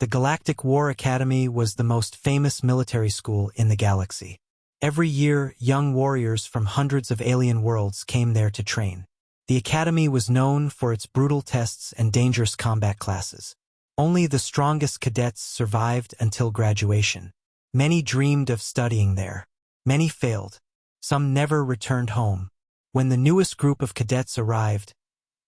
The Galactic War Academy was the most famous military school in the galaxy. Every year, young warriors from hundreds of alien worlds came there to train. The academy was known for its brutal tests and dangerous combat classes. Only the strongest cadets survived until graduation. Many dreamed of studying there. Many failed. Some never returned home. When the newest group of cadets arrived,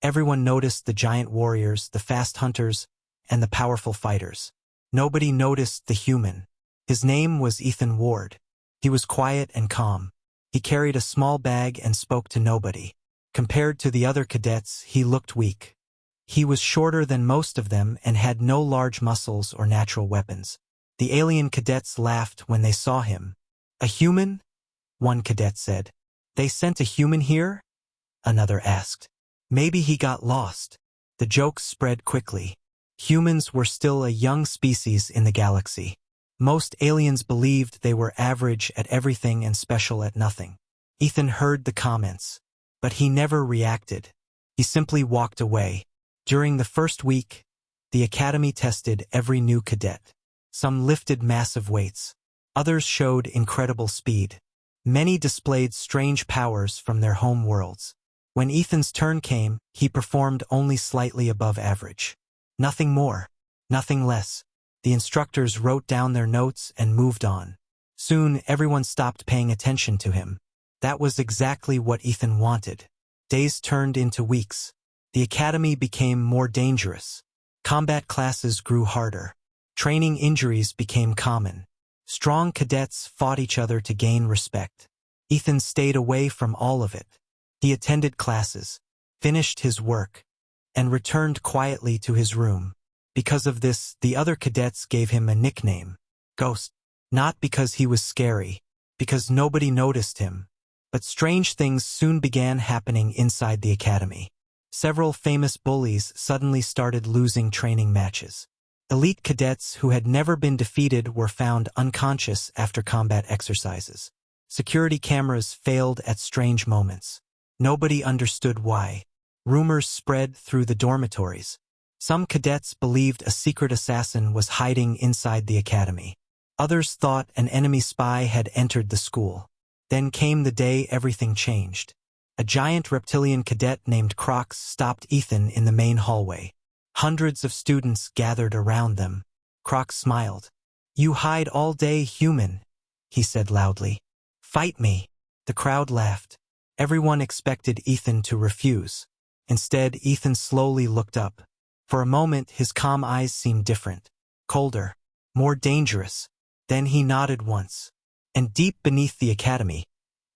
everyone noticed the giant warriors, the fast hunters, and the powerful fighters. Nobody noticed the human. His name was Ethan Ward. He was quiet and calm. He carried a small bag and spoke to nobody. Compared to the other cadets, he looked weak. He was shorter than most of them and had no large muscles or natural weapons. The alien cadets laughed when they saw him. "A human?" one cadet said. "They sent a human here?" another asked. "Maybe he got lost." The joke spread quickly. Humans were still a young species in the galaxy. Most aliens believed they were average at everything and special at nothing. Ethan heard the comments, but he never reacted. He simply walked away. During the first week, the academy tested every new cadet. Some lifted massive weights. Others showed incredible speed. Many displayed strange powers from their home worlds. When Ethan's turn came, he performed only slightly above average. Nothing more, nothing less. The instructors wrote down their notes and moved on. Soon, everyone stopped paying attention to him. That was exactly what Ethan wanted. Days turned into weeks. The academy became more dangerous. Combat classes grew harder. Training injuries became common. Strong cadets fought each other to gain respect. Ethan stayed away from all of it. He attended classes, finished his work, and returned quietly to his room. Because of this, the other cadets gave him a nickname, Ghost. Not because he was scary, because nobody noticed him. But strange things soon began happening inside the academy. Several famous bullies suddenly started losing training matches. Elite cadets who had never been defeated were found unconscious after combat exercises. Security cameras failed at strange moments. Nobody understood why. Rumors spread through the dormitories. Some cadets believed a secret assassin was hiding inside the academy. Others thought an enemy spy had entered the school. Then came the day everything changed. A giant reptilian cadet named Crocs stopped Ethan in the main hallway. Hundreds of students gathered around them. Crocs smiled. "You hide all day, human," he said loudly. "Fight me." The crowd laughed. Everyone expected Ethan to refuse. Instead, Ethan slowly looked up. For a moment, his calm eyes seemed different, colder, more dangerous. Then he nodded once. And deep beneath the academy,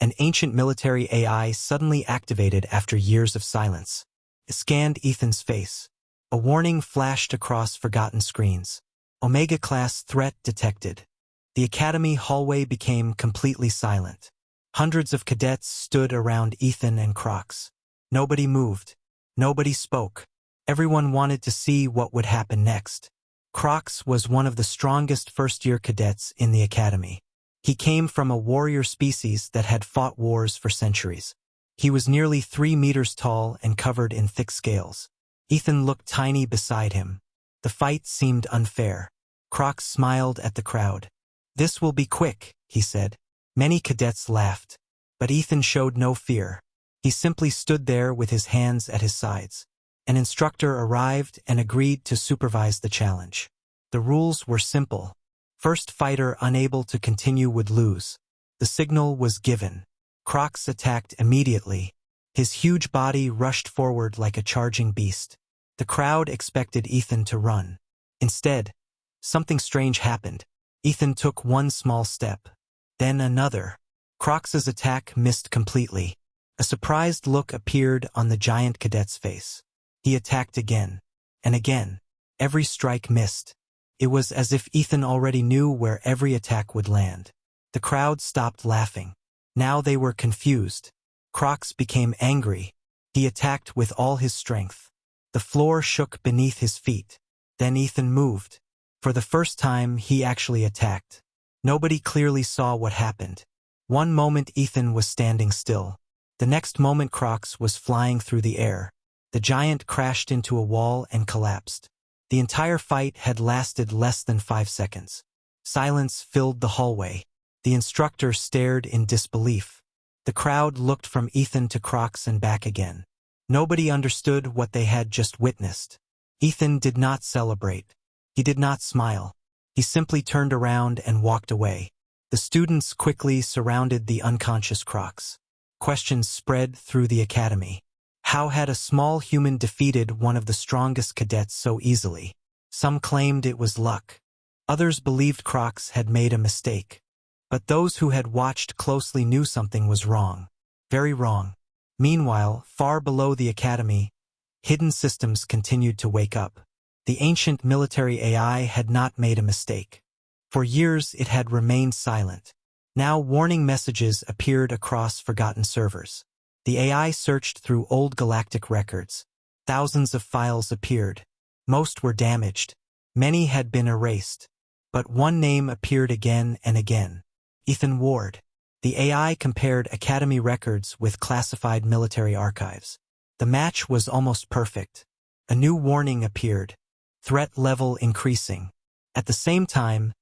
an ancient military AI suddenly activated after years of silence. It scanned Ethan's face. A warning flashed across forgotten screens. Omega-class threat detected. The academy hallway became completely silent. Hundreds of cadets stood around Ethan and Crocs. Nobody moved. Nobody spoke. Everyone wanted to see what would happen next. Crocs was one of the strongest first-year cadets in the academy. He came from a warrior species that had fought wars for centuries. He was nearly 3 meters tall and covered in thick scales. Ethan looked tiny beside him. The fight seemed unfair. Crocs smiled at the crowd. "This will be quick," he said. Many cadets laughed, but Ethan showed no fear. He simply stood there with his hands at his sides. An instructor arrived and agreed to supervise the challenge. The rules were simple. First fighter unable to continue would lose. The signal was given. Crocs attacked immediately. His huge body rushed forward like a charging beast. The crowd expected Ethan to run. Instead, something strange happened. Ethan took one small step, then another. Crocs's attack missed completely. A surprised look appeared on the giant cadet's face. He attacked again, and again. Every strike missed. It was as if Ethan already knew where every attack would land. The crowd stopped laughing. Now they were confused. Crocs became angry. He attacked with all his strength. The floor shook beneath his feet. Then Ethan moved. For the first time, he actually attacked. Nobody clearly saw what happened. One moment Ethan was standing still. The next moment Crocs was flying through the air. The giant crashed into a wall and collapsed. The entire fight had lasted less than 5 seconds. Silence filled the hallway. The instructor stared in disbelief. The crowd looked from Ethan to Crocs and back again. Nobody understood what they had just witnessed. Ethan did not celebrate. He did not smile. He simply turned around and walked away. The students quickly surrounded the unconscious Crocs. Questions spread through the academy. How had a small human defeated one of the strongest cadets so easily? Some claimed it was luck. Others believed Crocs had made a mistake. But those who had watched closely knew something was wrong. Very wrong. Meanwhile, far below the academy, hidden systems continued to wake up. The ancient military AI had not made a mistake. For years it had remained silent. Now warning messages appeared across forgotten servers. The AI searched through old galactic records. Thousands of files appeared. Most were damaged. Many had been erased. But one name appeared again and again. Ethan Ward. The AI compared academy records with classified military archives. The match was almost perfect. A new warning appeared. Threat level increasing. At the same time,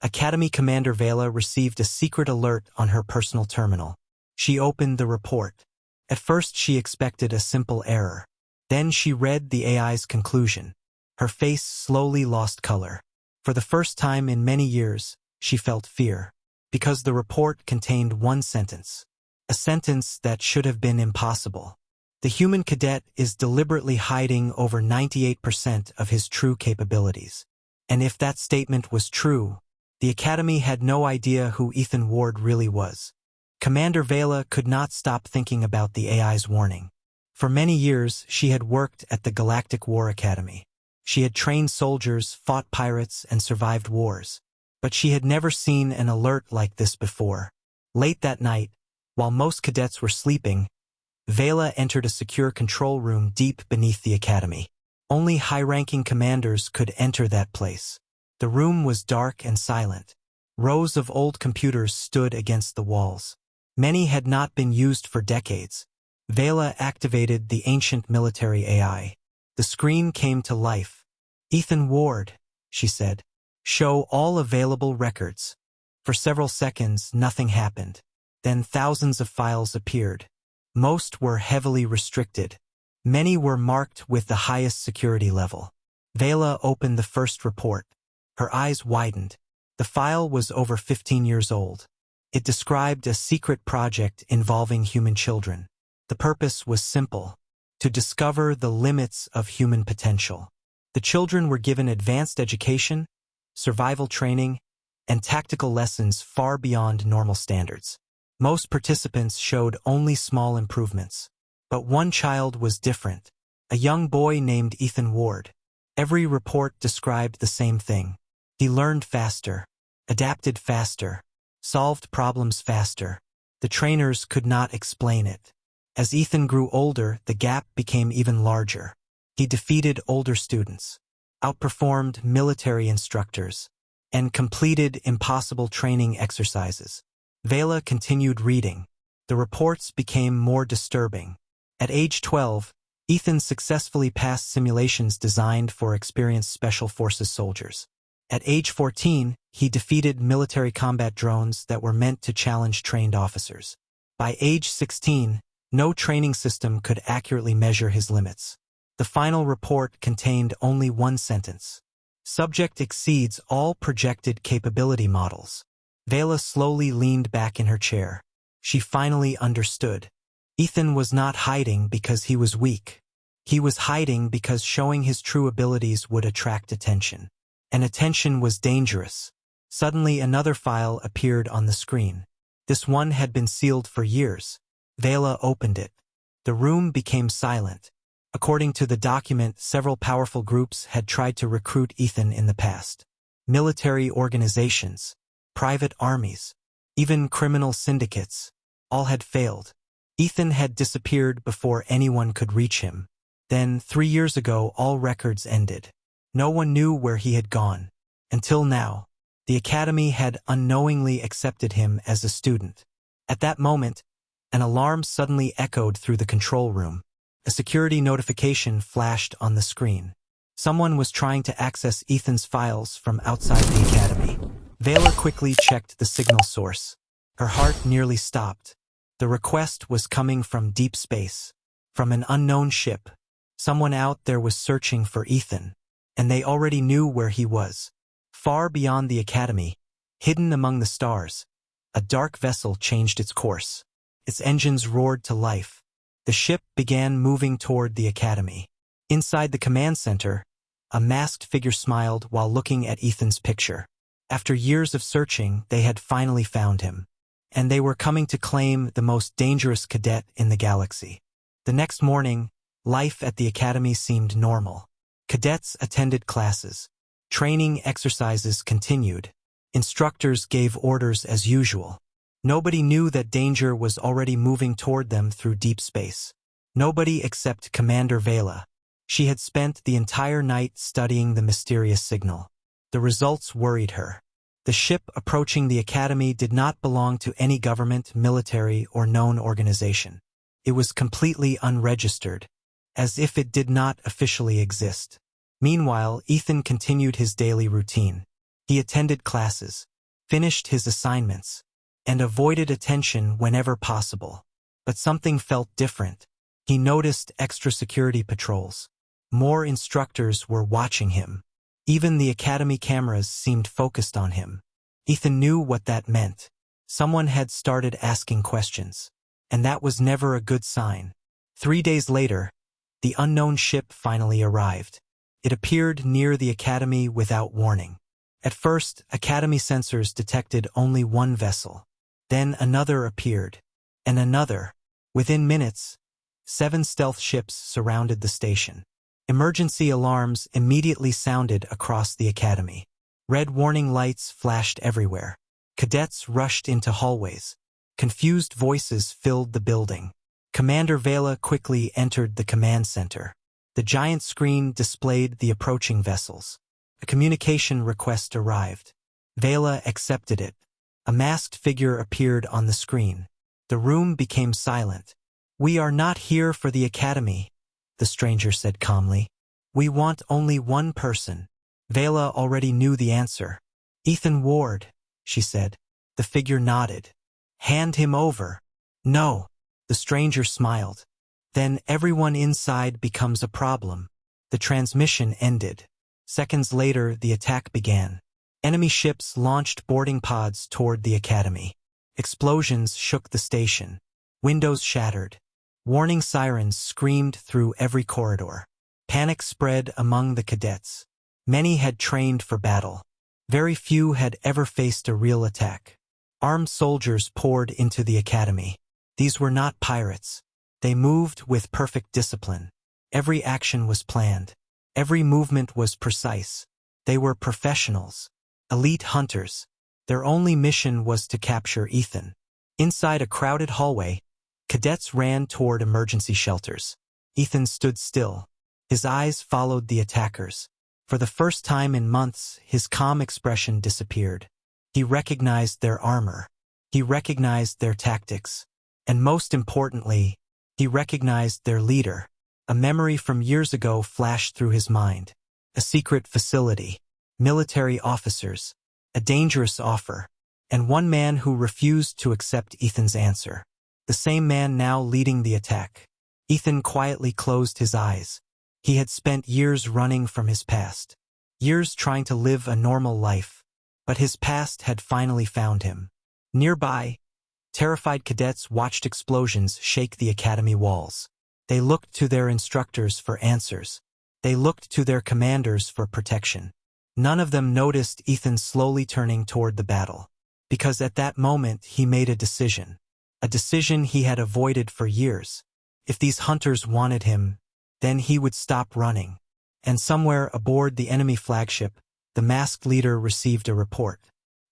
Academy Commander Vela received a secret alert on her personal terminal. She opened the report. At first she expected a simple error. Then she read the AI's conclusion. Her face slowly lost color. For the first time in many years, she felt fear. Because the report contained one sentence. A sentence that should have been impossible. The human cadet is deliberately hiding over 98% of his true capabilities. And if that statement was true, the Academy had no idea who Ethan Ward really was. Commander Vela could not stop thinking about the AI's warning. For many years, she had worked at the Galactic War Academy. She had trained soldiers, fought pirates, and survived wars. But she had never seen an alert like this before. Late that night, while most cadets were sleeping, Vela entered a secure control room deep beneath the academy. Only high-ranking commanders could enter that place. The room was dark and silent. Rows of old computers stood against the walls. Many had not been used for decades. Vela activated the ancient military AI. The screen came to life. "Ethan Ward," she said. "Show all available records." For several seconds, nothing happened. Then thousands of files appeared. Most were heavily restricted. Many were marked with the highest security level. Vela opened the first report. Her eyes widened. The file was over 15 years old. It described a secret project involving human children. The purpose was simple: to discover the limits of human potential. The children were given advanced education, survival training, and tactical lessons far beyond normal standards. Most participants showed only small improvements. But one child was different, a young boy named Ethan Ward. Every report described the same thing. He learned faster, adapted faster, solved problems faster. The trainers could not explain it. As Ethan grew older, the gap became even larger. He defeated older students, outperformed military instructors, and completed impossible training exercises. Vela continued reading. The reports became more disturbing. At age 12, Ethan successfully passed simulations designed for experienced Special Forces soldiers. At age 14, he defeated military combat drones that were meant to challenge trained officers. By age 16, no training system could accurately measure his limits. The final report contained only one sentence. "Subject exceeds all projected capability models." Vela slowly leaned back in her chair. She finally understood. Ethan was not hiding because he was weak. He was hiding because showing his true abilities would attract attention. And attention was dangerous. Suddenly another file appeared on the screen. This one had been sealed for years. Vela opened it. The room became silent. According to the document, several powerful groups had tried to recruit Ethan in the past. Military organizations, private armies, even criminal syndicates, all had failed. Ethan had disappeared before anyone could reach him. Then, 3 years ago, all records ended. No one knew where he had gone. Until now, the academy had unknowingly accepted him as a student. At that moment, an alarm suddenly echoed through the control room. A security notification flashed on the screen. Someone was trying to access Ethan's files from outside the academy. Vela quickly checked the signal source. Her heart nearly stopped. The request was coming from deep space, from an unknown ship. Someone out there was searching for Ethan, and they already knew where he was. Far beyond the academy, hidden among the stars, a dark vessel changed its course. Its engines roared to life. The ship began moving toward the academy. Inside the command center, a masked figure smiled while looking at Ethan's picture. After years of searching, they had finally found him, and they were coming to claim the most dangerous cadet in the galaxy. The next morning, life at the academy seemed normal. Cadets attended classes. Training exercises continued. Instructors gave orders as usual. Nobody knew that danger was already moving toward them through deep space. Nobody except Commander Vela. She had spent the entire night studying the mysterious signal. The results worried her. The ship approaching the academy did not belong to any government, military, or known organization. It was completely unregistered, as if it did not officially exist. Meanwhile, Ethan continued his daily routine. He attended classes, finished his assignments, and avoided attention whenever possible. But something felt different. He noticed extra security patrols. More instructors were watching him. Even the academy cameras seemed focused on him. Ethan knew what that meant. Someone had started asking questions, and that was never a good sign. 3 days later, the unknown ship finally arrived. It appeared near the academy without warning. At first, academy sensors detected only one vessel. Then another appeared, and another. Within minutes, 7 stealth ships surrounded the station. Emergency alarms immediately sounded across the academy. Red warning lights flashed everywhere. Cadets rushed into hallways. Confused voices filled the building. Commander Vela quickly entered the command center. The giant screen displayed the approaching vessels. A communication request arrived. Vela accepted it. A masked figure appeared on the screen. The room became silent. "We are not here for the academy," the stranger said calmly. "We want only one person." Vela already knew the answer. "Ethan Ward," she said. The figure nodded. "Hand him over." "No." The stranger smiled. "Then everyone inside becomes a problem." The transmission ended. Seconds later, the attack began. Enemy ships launched boarding pods toward the academy. Explosions shook the station. Windows shattered. Warning sirens screamed through every corridor. Panic spread among the cadets. Many had trained for battle. Very few had ever faced a real attack. Armed soldiers poured into the academy. These were not pirates. They moved with perfect discipline. Every action was planned. Every movement was precise. They were professionals. Elite hunters. Their only mission was to capture Ethan. Inside a crowded hallway, cadets ran toward emergency shelters. Ethan stood still. His eyes followed the attackers. For the first time in months, his calm expression disappeared. He recognized their armor. He recognized their tactics. And most importantly, he recognized their leader. A memory from years ago flashed through his mind. A secret facility. Military officers. A dangerous offer. And one man who refused to accept Ethan's answer. The same man now leading the attack. Ethan quietly closed his eyes. He had spent years running from his past. Years trying to live a normal life. But his past had finally found him. Nearby, terrified cadets watched explosions shake the academy walls. They looked to their instructors for answers. They looked to their commanders for protection. None of them noticed Ethan slowly turning toward the battle. Because at that moment he made a decision. A decision he had avoided for years. If these hunters wanted him, then he would stop running. And somewhere aboard the enemy flagship, the masked leader received a report.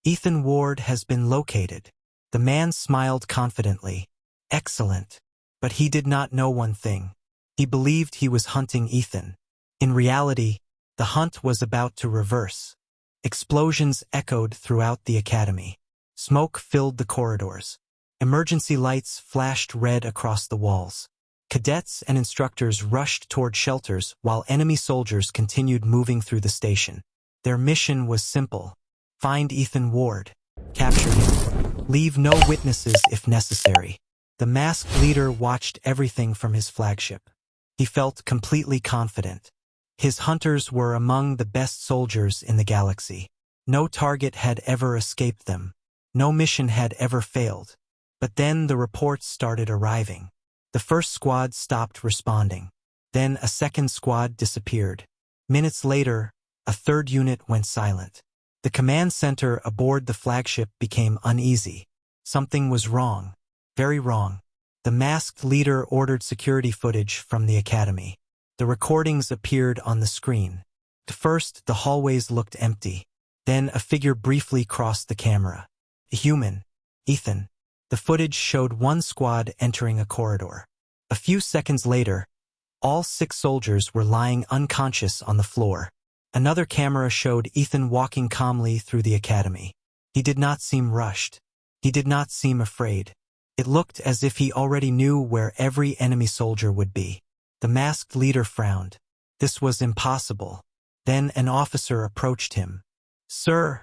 "Ethan Ward has been located." The man smiled confidently. Excellent. But he did not know one thing. He believed he was hunting Ethan. In reality, the hunt was about to reverse. Explosions echoed throughout the academy. Smoke filled the corridors. Emergency lights flashed red across the walls. Cadets and instructors rushed toward shelters while enemy soldiers continued moving through the station. Their mission was simple: find Ethan Ward, capture him, leave no witnesses if necessary. The masked leader watched everything from his flagship. He felt completely confident. His hunters were among the best soldiers in the galaxy. No target had ever escaped them. No mission had ever failed. But then the reports started arriving. The first squad stopped responding. Then a second squad disappeared. Minutes later, a third unit went silent. The command center aboard the flagship became uneasy. Something was wrong. Very wrong. The masked leader ordered security footage from the academy. The recordings appeared on the screen. At first, the hallways looked empty. Then a figure briefly crossed the camera. A human. Ethan. The footage showed one squad entering a corridor. A few seconds later, all 6 soldiers were lying unconscious on the floor. Another camera showed Ethan walking calmly through the academy. He did not seem rushed. He did not seem afraid. It looked as if he already knew where every enemy soldier would be. The masked leader frowned. This was impossible. Then an officer approached him. "Sir,"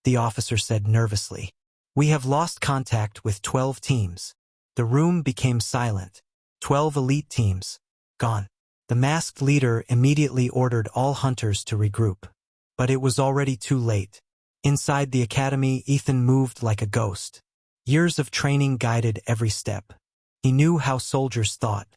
the officer said nervously, "we have lost contact with 12 teams." The room became silent. 12 elite teams. Gone. The masked leader immediately ordered all hunters to regroup. But it was already too late. Inside the academy, Ethan moved like a ghost. Years of training guided every step. He knew how soldiers thought.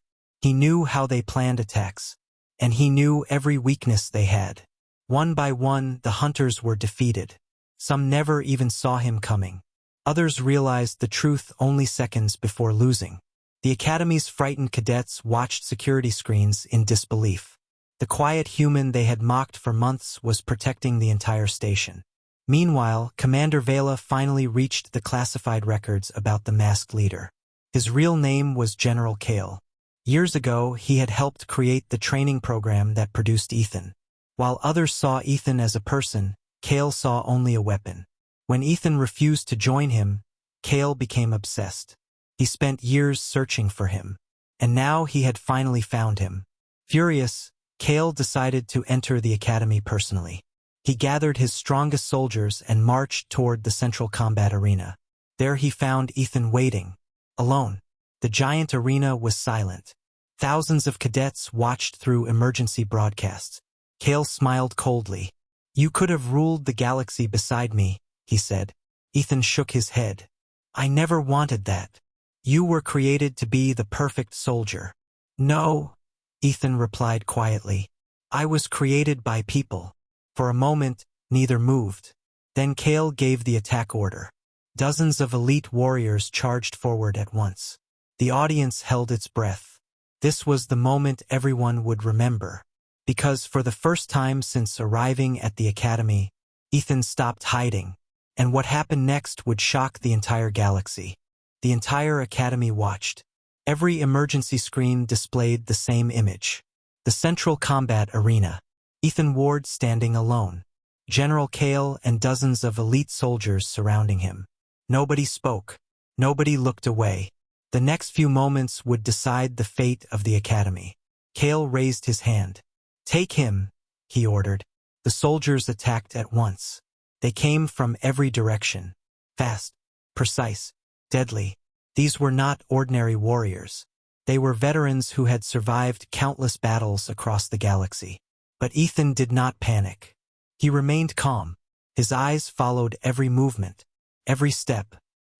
He knew how they planned attacks. And he knew every weakness they had. One by one, the hunters were defeated. Some never even saw him coming. Others realized the truth only seconds before losing. The academy's frightened cadets watched security screens in disbelief. The quiet human they had mocked for months was protecting the entire station. Meanwhile, Commander Vela finally reached the classified records about the masked leader. His real name was General Kale. Years ago, he had helped create the training program that produced Ethan. While others saw Ethan as a person, Kale saw only a weapon. When Ethan refused to join him, Kale became obsessed. He spent years searching for him. And now he had finally found him. Furious, Kale decided to enter the academy personally. He gathered his strongest soldiers and marched toward the central combat arena. There he found Ethan waiting, alone. The giant arena was silent. Thousands of cadets watched through emergency broadcasts. Kale smiled coldly. "You could have ruled the galaxy beside me," he said. Ethan shook his head. "I never wanted that. You were created to be the perfect soldier." "No," Ethan replied quietly. "I was created by people." For a moment, neither moved. Then Kale gave the attack order. Dozens of elite warriors charged forward at once. The audience held its breath. This was the moment everyone would remember. Because for the first time since arriving at the academy, Ethan stopped hiding. And what happened next would shock the entire galaxy. The entire academy watched. Every emergency screen displayed the same image. The central combat arena. Ethan Ward standing alone. General Kale and dozens of elite soldiers surrounding him. Nobody spoke. Nobody looked away. The next few moments would decide the fate of the academy. Kale raised his hand. "Take him," he ordered. The soldiers attacked at once. They came from every direction. Fast, precise, deadly. These were not ordinary warriors. They were veterans who had survived countless battles across the galaxy. But Ethan did not panic. He remained calm. His eyes followed every movement, every step,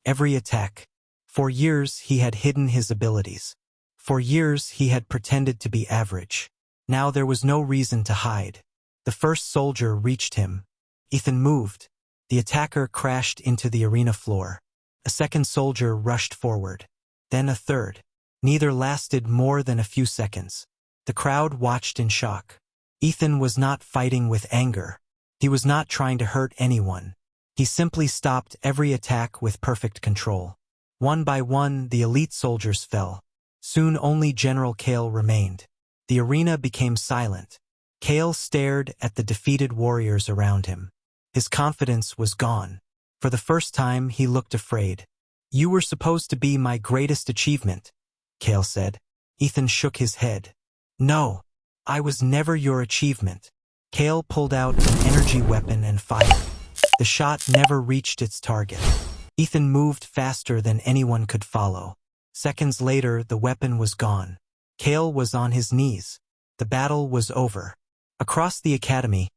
every attack. For years he had hidden his abilities. For years he had pretended to be average. Now there was no reason to hide. The first soldier reached him. Ethan moved. The attacker crashed into the arena floor. A second soldier rushed forward. Then a third. Neither lasted more than a few seconds. The crowd watched in shock. Ethan was not fighting with anger. He was not trying to hurt anyone. He simply stopped every attack with perfect control. One by one, the elite soldiers fell. Soon only General Kale remained. The arena became silent. Kale stared at the defeated warriors around him. His confidence was gone. For the first time, he looked afraid. "You were supposed to be my greatest achievement," Kale said. Ethan shook his head. No, I was never your achievement. Cale pulled out an energy weapon and fired. The shot never reached its target. Ethan moved faster than anyone could follow. Seconds later, the weapon was gone. Cale was on his knees. The battle was over. Across the academy,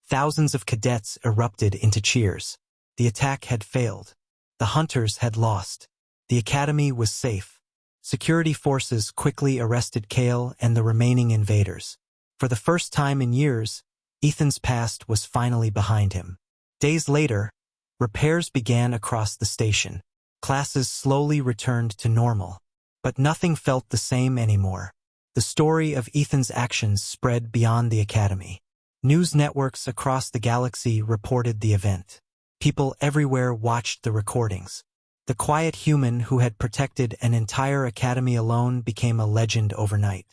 thousands of cadets erupted into cheers. The attack had failed. The hunters had lost. The academy was safe. Security forces quickly arrested Cale and the remaining invaders. For the first time in years, Ethan's past was finally behind him. Days later, repairs began across the station. Classes slowly returned to normal. But nothing felt the same anymore. The story of Ethan's actions spread beyond the academy. News networks across the galaxy reported the event. People everywhere watched the recordings. The quiet human who had protected an entire academy alone became a legend overnight.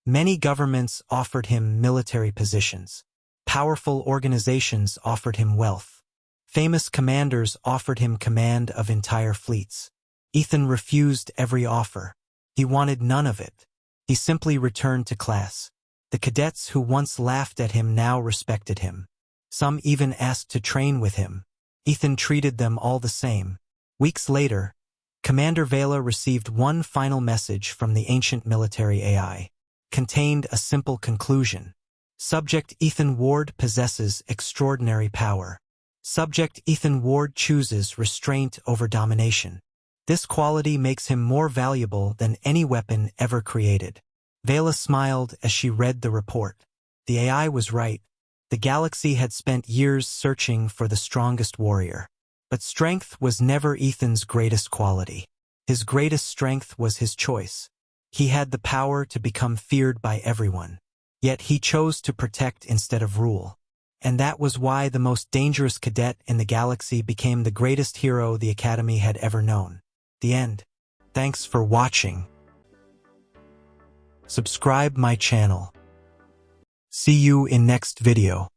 Many governments offered him military positions. Powerful organizations offered him wealth. Famous commanders offered him command of entire fleets. Ethan refused every offer. He wanted none of it. He simply returned to class. The cadets who once laughed at him now respected him. Some even asked to train with him. Ethan treated them all the same. Weeks later, Commander Vela received one final message from the ancient military AI. Contained a simple conclusion. Subject Ethan Ward possesses extraordinary power. Subject Ethan Ward chooses restraint over domination. This quality makes him more valuable than any weapon ever created. Vela smiled as she read the report. The AI was right. The galaxy had spent years searching for the strongest warrior. But strength was never Ethan's greatest quality. His greatest strength was his choice. He had the power to become feared by everyone. Yet he chose to protect instead of rule. And that was why the most dangerous cadet in the galaxy became the greatest hero the Academy had ever known. The end. Thanks for watching. Subscribe my channel. See you in next video.